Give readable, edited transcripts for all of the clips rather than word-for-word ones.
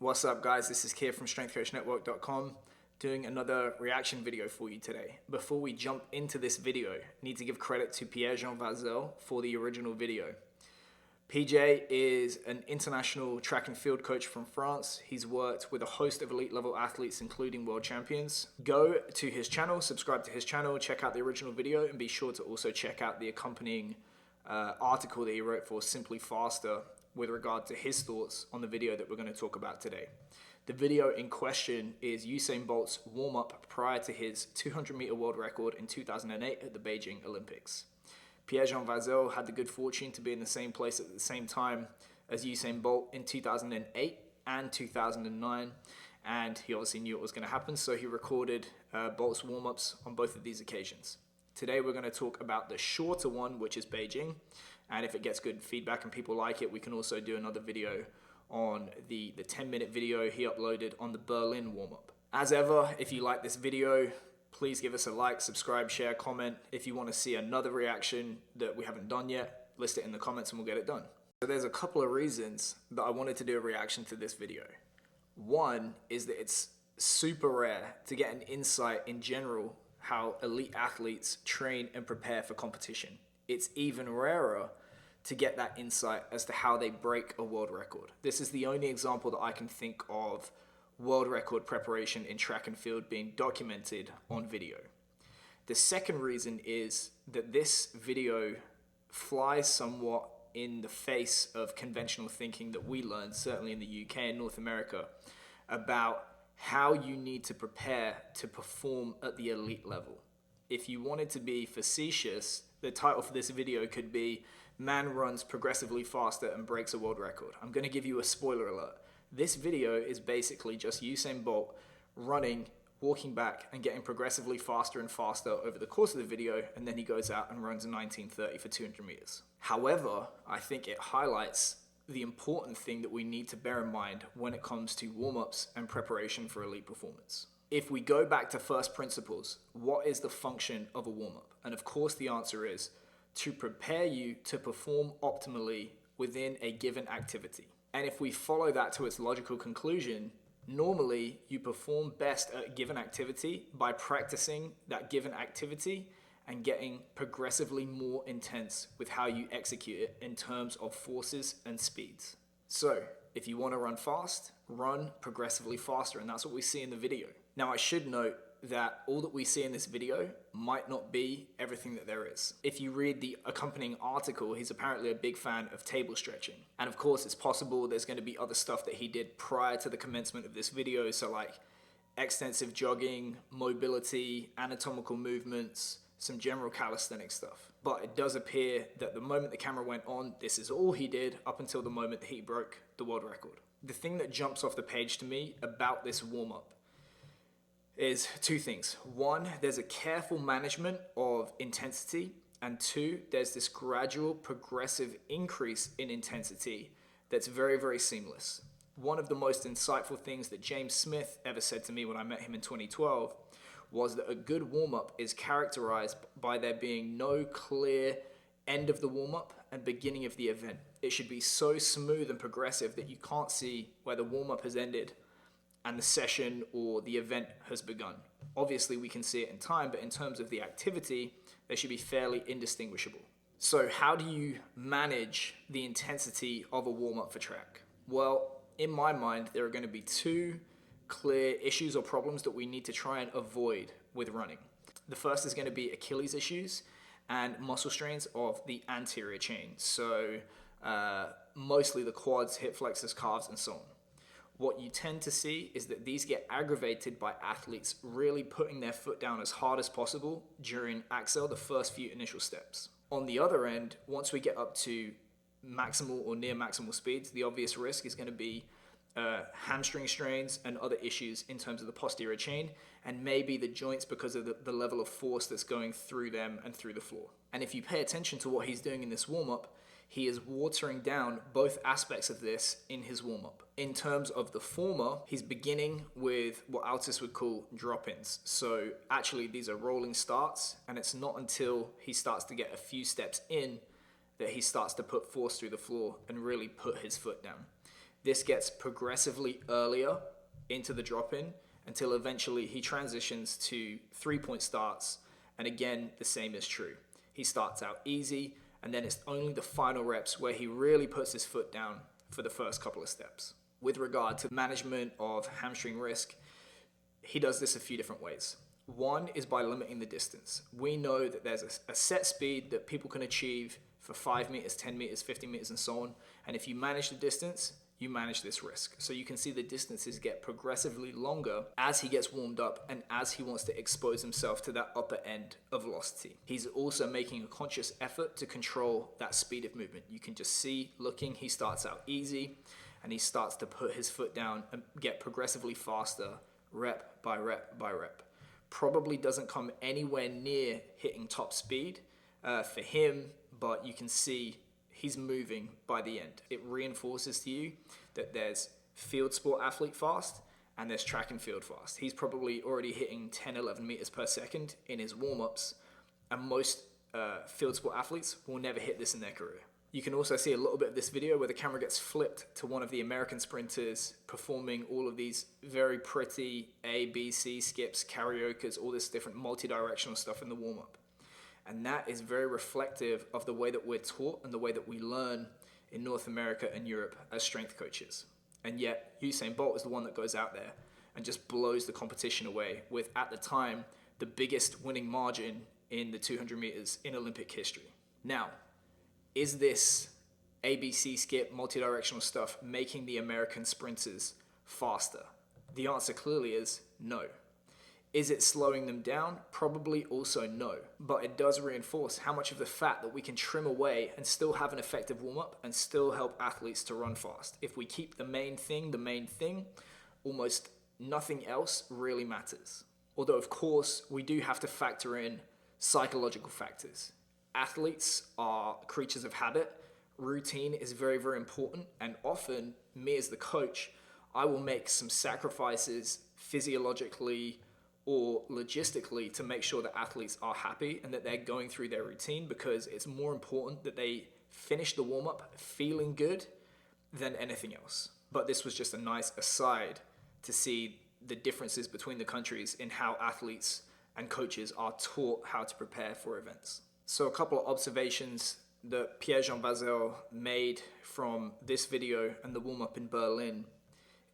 What's up, guys? This is Keir from strengthcoachnetwork.com doing another reaction video for you today. Before we jump into this video, I need to give credit to Pierre Jean Vazel for the original video. PJ is an international track and field coach from France. He's worked with a host of elite level athletes, including world champions. Go to his channel, subscribe to his channel, check out the original video, and be sure to also check out the accompanying article that he wrote for Simply Faster with regard to his thoughts on the video that we're going to talk about today. The video in question is Usain Bolt's warm-up prior to his 200-meter world record in 2008 at the Beijing Olympics. Pierre Jean Vazel had the good fortune to be in the same place at the same time as Usain Bolt in 2008 and 2009, and he obviously knew it was going to happen, so he recorded Bolt's warm-ups on both of these occasions. Today we're going to talk about the shorter one, which is Beijing, and if it gets good feedback and people like it, we can also do another video on the 10-minute video he uploaded on the Berlin warm-up. As ever, if you like this video, please give us a like, subscribe, share, comment. If you want to see another reaction that we haven't done yet, list it in the comments and we'll get it done. So there's a couple of reasons that I wanted to do a reaction to this video. One is that it's super rare to get an insight in general how elite athletes train and prepare for competition. It's even rarer to get that insight as to how they break a world record. This is the only example that I can think of world record preparation in track and field being documented on video. The second reason is that this video flies somewhat in the face of conventional thinking that we learned, certainly in the UK and North America, about how you need to prepare to perform at the elite level. If you wanted to be facetious, the title for this video could be "Man runs progressively faster and breaks a world record." I'm going to give you a spoiler alert. This video is basically just Usain Bolt running, walking back, and getting progressively faster and faster over the course of the video, and then he goes out and runs a 19:30 for 200 meters. However, I think it highlights the important thing that we need to bear in mind when it comes to warm-ups and preparation for elite performance. If we go back to first principles, what is the function of a warm-up? And of course the answer is to prepare you to perform optimally within a given activity. And if we follow that to its logical conclusion, normally you perform best at a given activity by practicing that given activity and getting progressively more intense with how you execute it in terms of forces and speeds. So if you want to run fast, run progressively faster, and that's what we see in the video. Now I should note that all that we see in this video might not be everything that there is. If you read the accompanying article, he's apparently a big fan of table stretching. And of course, it's possible there's going to be other stuff that he did prior to the commencement of this video, so like extensive jogging, mobility, anatomical movements, some general calisthenic stuff. But it does appear that the moment the camera went on, this is all he did up until the moment that he broke the world record. The thing that jumps off the page to me about this warm-up is two things. One, there's a careful management of intensity, and two, there's this gradual progressive increase in intensity that's very, very seamless. One of the most insightful things that James Smith ever said to me when I met him in 2012 was that a good warm-up is characterized by there being no clear end of the warm-up and beginning of the event. It should be so smooth and progressive that you can't see where the warm-up has ended and the session or the event has begun. Obviously, we can see it in time, but in terms of the activity, they should be fairly indistinguishable. So how do you manage the intensity of a warm-up for track? Well, in my mind, there are going to be two clear issues or problems that we need to try and avoid with running. The first is going to be Achilles issues and muscle strains of the anterior chain. So mostly the quads, hip flexors, calves, and so on. What you tend to see is that these get aggravated by athletes really putting their foot down as hard as possible during axel, the first few initial steps. On the other end, once we get up to maximal or near maximal speeds, the obvious risk is going to be hamstring strains and other issues in terms of the posterior chain, and maybe the joints because of the level of force that's going through them and through the floor. And if you pay attention to what he's doing in this warm-up, he is watering down both aspects of this in his warm-up. In terms of the former, he's beginning with what Altists would call drop-ins. So actually these are rolling starts, and it's not until he starts to get a few steps in that he starts to put force through the floor and really put his foot down. This gets progressively earlier into the drop-in until eventually he transitions to 3-point starts. And again, the same is true. He starts out easy, and then it's only the final reps where he really puts his foot down for the first couple of steps. With regard to management of hamstring risk, he does this a few different ways. One is by limiting the distance. We know that there's a set speed that people can achieve for 5 meters, 10 meters, 50 meters, and so on. And if you manage the distance, you manage this risk. So you can see the distances get progressively longer as he gets warmed up and as he wants to expose himself to that upper end of velocity. He's also making a conscious effort to control that speed of movement. You can just see, looking, he starts out easy and he starts to put his foot down and get progressively faster, rep by rep by rep. Probably doesn't come anywhere near hitting top speed for him, but you can see he's moving by the end. It reinforces to you that there's field sport athlete fast and there's track and field fast. He's probably already hitting 10, 11 meters per second in his warm-ups, and most field sport athletes will never hit this in their career. You can also see a little bit of this video where the camera gets flipped to one of the American sprinters performing all of these very pretty A, B, C skips, karaokes, all this different multi-directional stuff in the warm-up. And that is very reflective of the way that we're taught and the way that we learn in North America and Europe as strength coaches. And yet Usain Bolt is the one that goes out there and just blows the competition away with, at the time, the biggest winning margin in the 200 meters in Olympic history. Now, is this ABC skip, multi-directional stuff making the American sprinters faster? The answer clearly is no. Is it slowing them down? Probably also no. But it does reinforce how much of the fat that we can trim away and still have an effective warm-up and still help athletes to run fast. If we keep the main thing, almost nothing else really matters. Although, of course, we do have to factor in psychological factors. Athletes are creatures of habit. Routine is very, very important. And often, me as the coach, I will make some sacrifices physiologically or logistically to make sure that athletes are happy and that they're going through their routine, because it's more important that they finish the warm-up feeling good than anything else. But this was just a nice aside to see the differences between the countries in how athletes and coaches are taught how to prepare for events. So a couple of observations that Pierre Jean Vazel made from this video and the warm-up in Berlin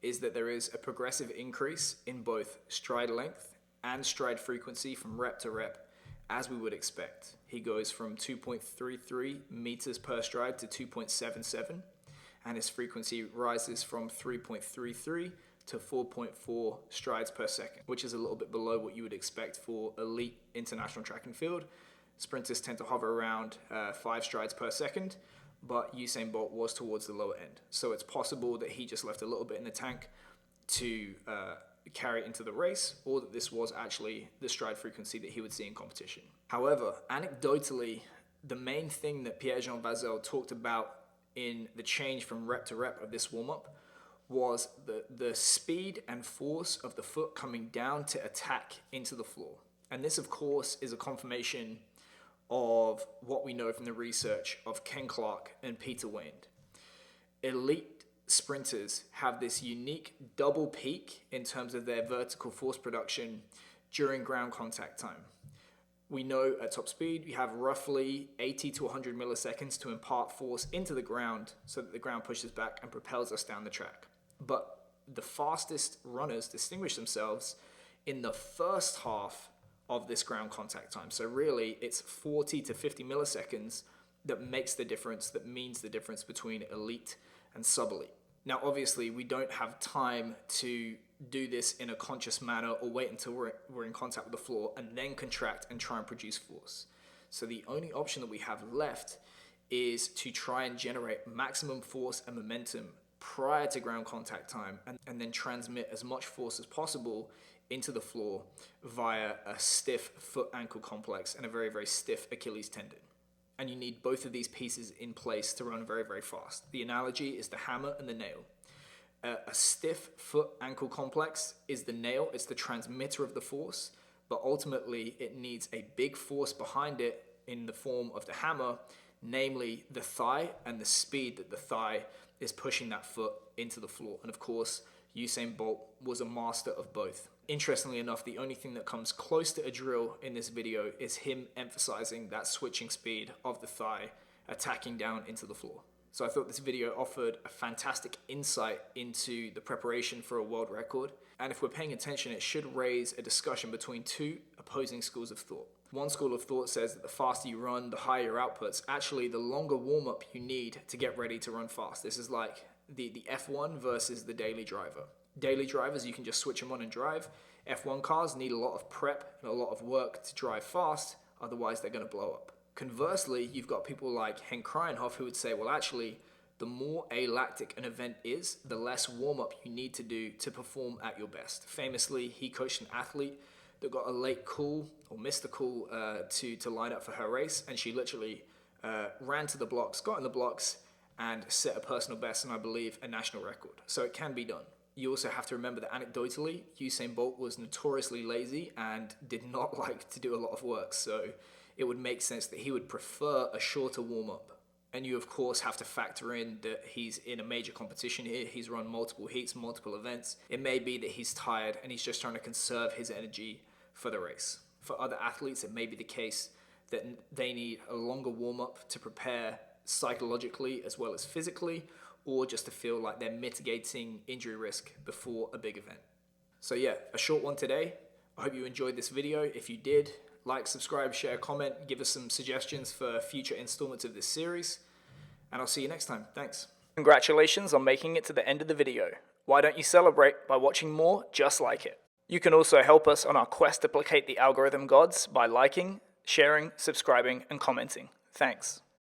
is that there is a progressive increase in both stride length and stride frequency from rep to rep, as we would expect. He goes from 2.33 meters per stride to 2.77, and his frequency rises from 3.33 to 4.4 strides per second, which is a little bit below what you would expect for elite international track and field. Sprinters tend to hover around 5 strides per second, but Usain Bolt was towards the lower end. So it's possible that he just left a little bit in the tank to carry it into the race, or that this was actually the stride frequency that he would see in competition. However, anecdotally, the main thing that Pierre Jean Vazel talked about in the change from rep to rep of this warm-up was the speed and force of the foot coming down to attack into the floor. And this, of course, is a confirmation of what we know from the research of Ken Clark and Peter Wayne. Elite sprinters have this unique double peak in terms of their vertical force production during ground contact time. We know at top speed, you have roughly 80 to 100 milliseconds to impart force into the ground so that the ground pushes back and propels us down the track. But the fastest runners distinguish themselves in the first half of this ground contact time. So really, it's 40 to 50 milliseconds that makes the difference, that means the difference between elite and sub-elite. Now, obviously, we don't have time to do this in a conscious manner or wait until we're in contact with the floor and then contract and try and produce force. So the only option that we have left is to try and generate maximum force and momentum prior to ground contact time and then transmit as much force as possible into the floor via a stiff foot-ankle complex and a very, very stiff Achilles tendon. And you need both of these pieces in place to run very, very fast. The analogy is the hammer and the nail. A stiff foot-ankle complex is the nail, it's the transmitter of the force, but ultimately it needs a big force behind it in the form of the hammer namely the thigh and the speed that the thigh is pushing that foot into the floor. And of course, Usain Bolt was a master of both. Interestingly enough, the only thing that comes close to a drill in this video is him emphasizing that switching speed of the thigh, attacking down into the floor. So I thought this video offered a fantastic insight into the preparation for a world record. And if we're paying attention, it should raise a discussion between two opposing schools of thought. One school of thought says that the faster you run, the higher your outputs. Actually, the longer warm-up you need to get ready to run fast. This is like the F1 versus the daily driver. Daily drivers, you can just switch them on and drive. F1 cars need a lot of prep and a lot of work to drive fast, otherwise they're going to blow up. Conversely, you've got people like Henk Krijnhoff who would say, well, actually, the more alactic an event is, the less warm-up you need to do to perform at your best. Famously, he coached an athlete that got a late call or missed the call to line up for her race, and she literally ran to the blocks, got in the blocks, and set a personal best and I believe a national record. So it can be done. You also have to remember that anecdotally, Usain Bolt was notoriously lazy and did not like to do a lot of work. So it would make sense that he would prefer a shorter warm-up. And you, of course, have to factor in that he's in a major competition here. He's run multiple heats, multiple events. It may be that he's tired and he's just trying to conserve his energy for the race. For other athletes, it may be the case that they need a longer warm-up to prepare psychologically as well as physically, or just to feel like they're mitigating injury risk before a big event. So yeah, a short one today. I hope you enjoyed this video. If you did, like, subscribe, share, comment, give us some suggestions for future installments of this series, and I'll see you next time. Thanks. Congratulations on making it to the end of the video. Why don't you celebrate by watching more just like it? You can also help us on our quest to placate the algorithm gods by liking, sharing, subscribing, and commenting. Thanks.